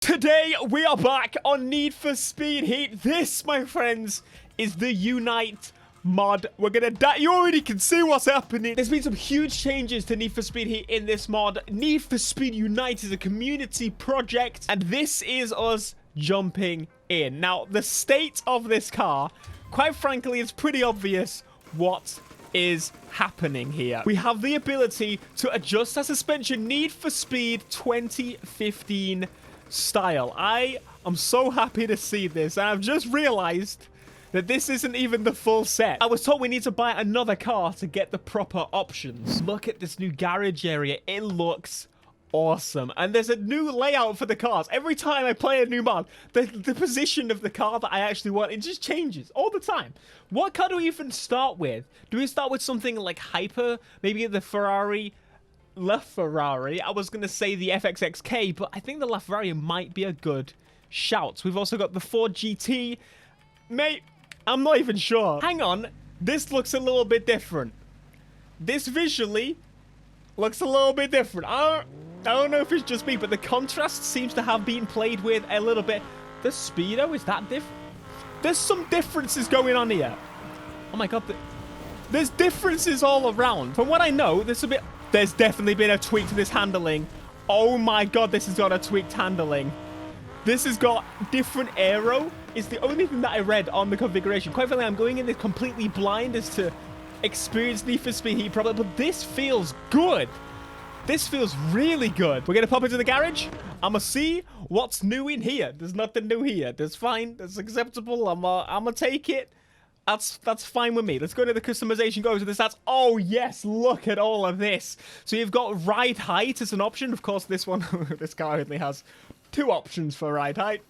Today we are back on Need for Speed Heat. This, my friends, is the Unite mod. We're gonna die. You already can see what's happening. There's been some huge changes to Need for Speed Heat in this mod. Need for Speed Unite is a community project, and this is us jumping in. Now, the state of this car, quite frankly, it's pretty obvious what is happening here. We have the ability to adjust our suspension, Need for Speed 2015 style. I am so happy to see this, and I've just realized that this isn't even the full set. I was told we need to buy another car to get the proper options. Look at this new garage area. It looks awesome. And there's a new layout for the cars. Every time I play a new mod, the position of the car that I actually want, it just changes all the time. What car do we even start with? Do we start with something like Hyper? Maybe the Ferrari? LaFerrari. I was going to say the FXXK, but I think the LaFerrari might be a good shout. We've also got the Ford GT. Mate, I'm not even sure. Hang on. This looks a little bit different. This visually looks a little bit different. I don't know if it's just me, but the contrast seems to have been played with a little bit. The Speedo, is that different? There's some differences going on here. Oh my god. There's differences all around. From what I know, there's definitely been a tweak to this handling. Oh my god, this has got a tweaked handling. This has got different aero. It's the only thing that I read on the configuration. Quite frankly, I'm going in there completely blind as to experience Need for Speed Heat probably, but this feels good. This feels really good. We're going to pop into the garage. I'm going to see what's new in here. There's nothing new here. That's fine. That's acceptable. I'm going to take it. That's fine with me. Let's go to the customization, go to the stats. Oh, yes. Look at all of this. So you've got ride height as an option. Of course, this one, this car only has 2 options for ride height,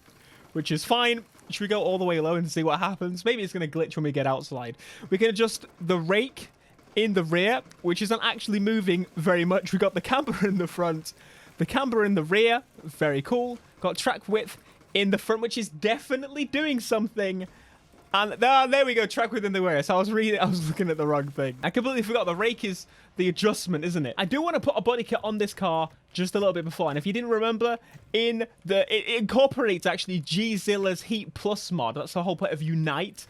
which is fine. Should we go all the way low and see what happens? Maybe it's going to glitch when we get outside. We can adjust the rake in the rear, which isn't actually moving very much. We got the camber in the front, the camber in the rear. Very cool. Got track width in the front, which is definitely doing something. And there we go, track width in the rear. So I was looking at the wrong thing. I completely forgot the rake is the adjustment, isn't it? I do want to put a body kit on this car just a little bit before. And if you didn't remember, it incorporates actually G-Zilla's Heat Plus mod. That's the whole point of Unite.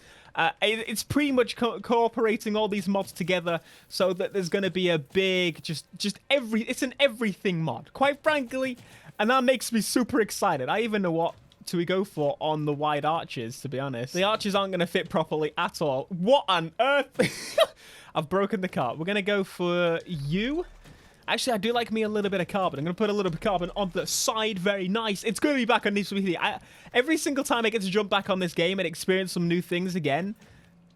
It's pretty much cooperating all these mods together so that there's going to be a big, it's an everything mod, quite frankly. And that makes me super excited. I even know what do we go for on the wide arches, to be honest. The arches aren't going to fit properly at all. What on earth? I've broken the car. We're going to go for U. Actually, I do like me a little bit of carbon. I'm going to put a little bit of carbon on the side. Very nice. It's going to be back on Need for Speed Heat. Every single time I get to jump back on this game and experience some new things again,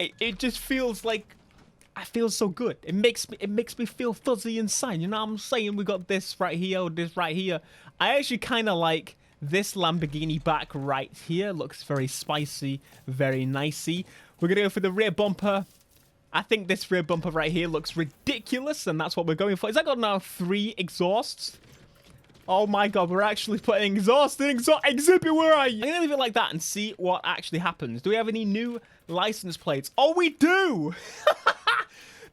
it just feels like I feel so good. It makes me feel fuzzy inside. You know what I'm saying? We got this right here or this right here. I actually kind of like this Lamborghini back right here. Looks very spicy, very nicey. We're going to go for the rear bumper. I think this rear bumper right here looks ridiculous, and that's what we're going for. Is that got now 3 exhausts? Oh my god, we're actually putting exhaust in exhibit. Where are you? I'm going to leave it like that and see what actually happens. Do we have any new license plates? Oh, we do!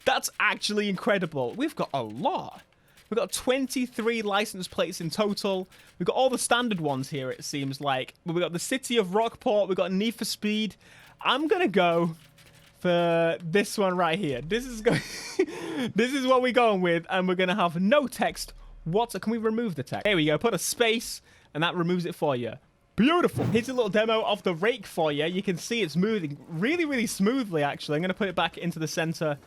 That's actually incredible. We've got a lot. We've got 23 license plates in total. We've got all the standard ones here, it seems like. We've got the City of Rockport. We've got Need for Speed. I'm going to go for this one right here. This is this is what we're going with, and we're going to have no text. Can we remove the text? There we go. Put a space, and that removes it for you. Beautiful. Here's a little demo of the rake for you. You can see it's moving really, really smoothly, actually. I'm going to put it back into the center.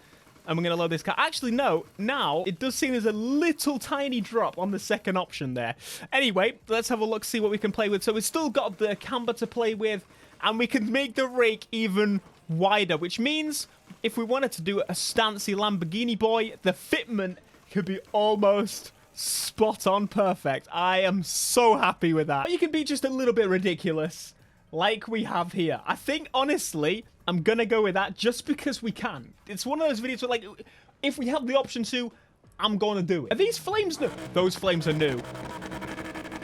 And we're going to load this car. Actually, no. Now, it does seem there's a little tiny drop on the second option there. Anyway, let's have a look, see what we can play with. So we've still got the camber to play with. And we can make the rake even wider. Which means, if we wanted to do a stancy Lamborghini boy, the fitment could be almost spot on perfect. I am so happy with that. You can be just a little bit ridiculous, like we have here. I think, honestly, I'm going to go with that just because we can. It's one of those videos where, like, if we have the option to, I'm going to do it. Are these flames new? Those flames are new.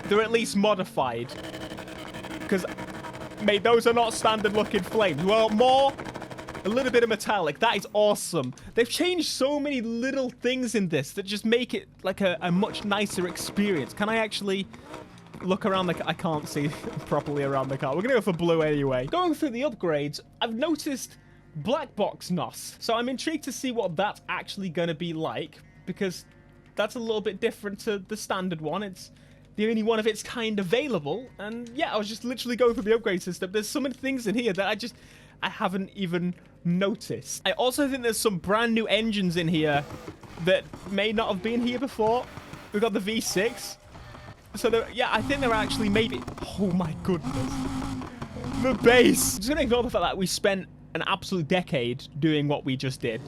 They're at least modified. Because, mate, those are not standard looking flames. Well, a little bit of metallic. That is awesome. They've changed so many little things in this that just make it like a much nicer experience. Can I actually look around the car. I can't see properly around the car. We're going to go for blue anyway. Going through the upgrades, I've noticed black box NOS. So I'm intrigued to see what that's actually going to be like, because that's a little bit different to the standard one. It's the only one of its kind available. And yeah, I was just literally going through the upgrade system. There's so many things in here that I haven't even noticed. I also think there's some brand new engines in here that may not have been here before. We've got the V6. So yeah, I think they're actually maybe... Oh my goodness. The base. I'm just going to ignore the fact that we spent an absolute decade doing what we just did.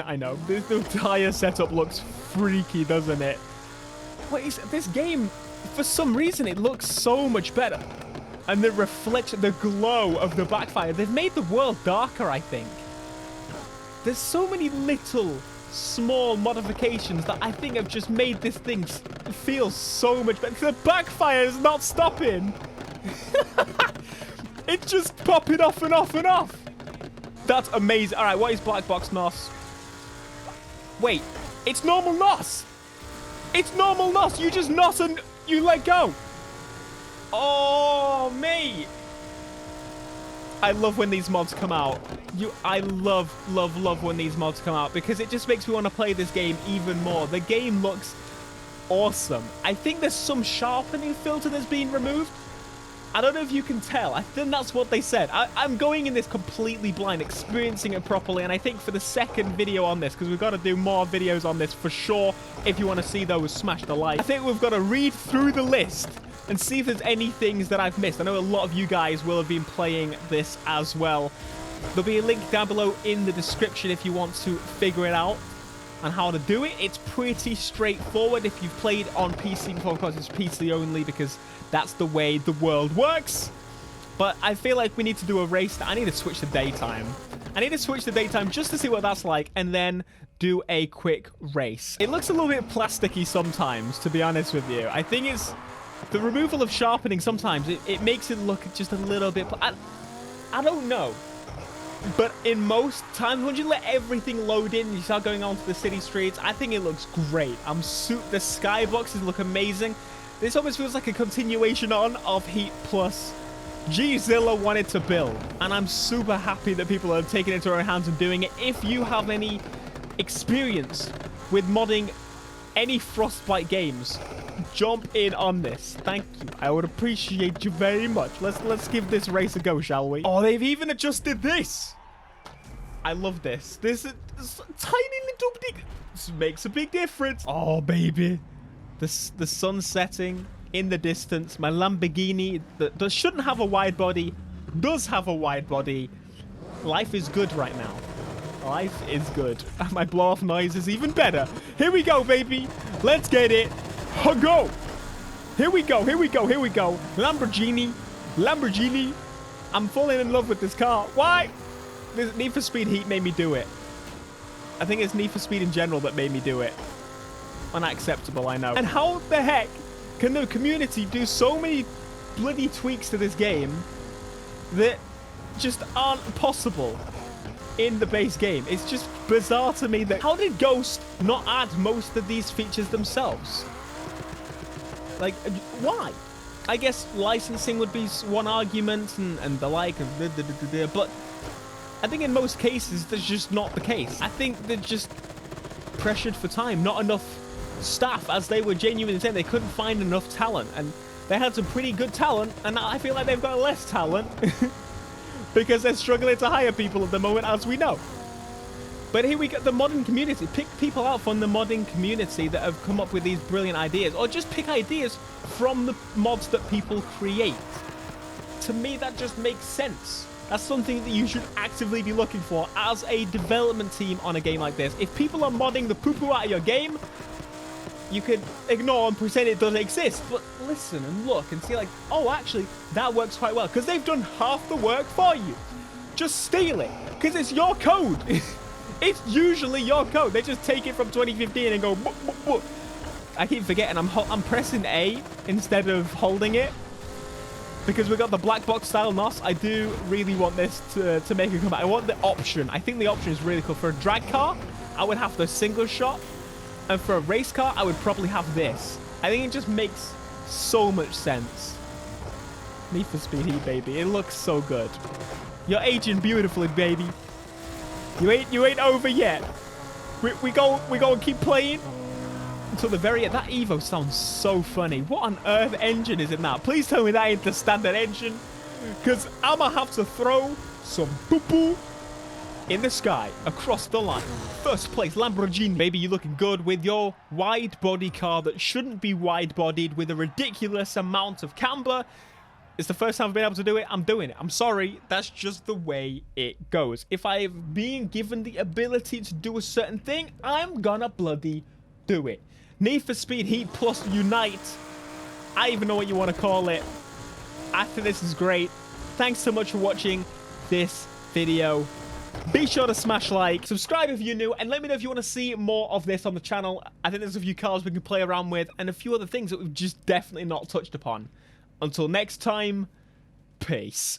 I know. The entire setup looks freaky, doesn't it? Wait, this game, for some reason, it looks so much better. And the reflection, the glow of the backfire, they've made the world darker, I think. There's so many little, small modifications that I think have just made this thing feel so much better. The backfire is not stopping. It's just popping off and off and off. That's amazing. All right, what is black box NOS? Wait, it's normal NOS. It's normal NOS. You just NOS and you let go. Oh, mate. I love when these mods come out. I love, love, love when these mods come out, because it just makes me want to play this game even more. The game looks awesome. I think there's some sharpening filter that's been removed. I don't know if you can tell. I think that's what they said. I'm going in this completely blind, experiencing it properly, and I think for the second video on this, because we've got to do more videos on this for sure. If you want to see those, smash the like. I think we've got to read through the list and see if there's any things that I've missed. I know a lot of you guys will have been playing this as well. There'll be a link down below in the description if you want to figure it out and how to do it. It's pretty straightforward if you've played on PC before. Of course, it's PC only because that's the way the world works. But I feel like we need to do a race. I need to switch to daytime. I need to switch to daytime just to see what that's like, and then do a quick race. It looks a little bit plasticky sometimes, to be honest with you. I think it's the removal of sharpening sometimes. It makes it look just a little bit... I don't know. But in most times, once you let everything load in, you start going onto the city streets, I think it looks great. The skyboxes look amazing. This almost feels like a continuation of Heat Plus. G-Zilla wanted to build, and I'm super happy that people are taking it into their own hands and doing it. If you have any experience with modding any Frostbite games, jump in on this. Thank you. I would appreciate you very much. Let's give this race a go, shall we? Oh, they've even adjusted this. I love this. This is tiny little thing. This makes a big difference. Oh, baby. The sun setting in the distance. My Lamborghini that shouldn't have a wide body does have a wide body. Life is good right now. Life is good. My blow-off noise is even better. Here we go, baby. Let's get it. Go. Here we go. Here we go. Here we go. Lamborghini. Lamborghini. I'm falling in love with this car. Why? This Need for Speed Heat made me do it. I think it's Need for Speed in general that made me do it. Unacceptable, I know. And how the heck can the community do so many bloody tweaks to this game that just aren't possible in the base game? It's just bizarre to me that... How did Ghost not add most of these features themselves? Like, why? I guess licensing would be one argument and the like, but I think in most cases that's just not the case. I think they're just pressured for time, not enough staff, as they were genuinely saying they couldn't find enough talent, and they had some pretty good talent, and I feel like they've got less talent because they're struggling to hire people at the moment, as we know. But here we get the modding community. Pick people out from the modding community that have come up with these brilliant ideas, or just pick ideas from the mods that people create. To me, that just makes sense. That's something that you should actively be looking for as a development team on a game like this. If people are modding the poo-poo out of your game, you could ignore and pretend it doesn't exist. But listen and look and see, like, oh, actually, that works quite well, because they've done half the work for you. Just steal it, because it's your code. It's usually your code. They just take it from 2015 and go, boop, boop, boop. I keep forgetting I'm pressing A instead of holding it, because we got the black box style NOS. I do really want this to make a comeback. I want the option. I think the option is really cool. For a drag car, I would have the single shot. And for a race car, I would probably have this. I think it just makes so much sense. Need for Speed Heat, baby. It looks so good. You're aging beautifully, baby. You ain't over yet. We go and keep playing until the very end. That Evo sounds so funny. What on earth engine is in that? Please tell me that ain't the standard engine, because I'ma have to throw some poo-poo in the sky across the line. First place, Lamborghini. Baby, you're looking good with your wide body car that shouldn't be wide bodied with a ridiculous amount of camber. It's the first time I've been able to do it. I'm doing it. I'm sorry. That's just the way it goes. If I've been given the ability to do a certain thing, I'm gonna bloody do it. Need for Speed Heat plus Unite. I even know what you want to call it. I think this is great. Thanks so much for watching this video. Be sure to smash like, subscribe if you're new, and let me know if you want to see more of this on the channel. I think there's a few cars we can play around with and a few other things that we've just definitely not touched upon. Until next time, peace.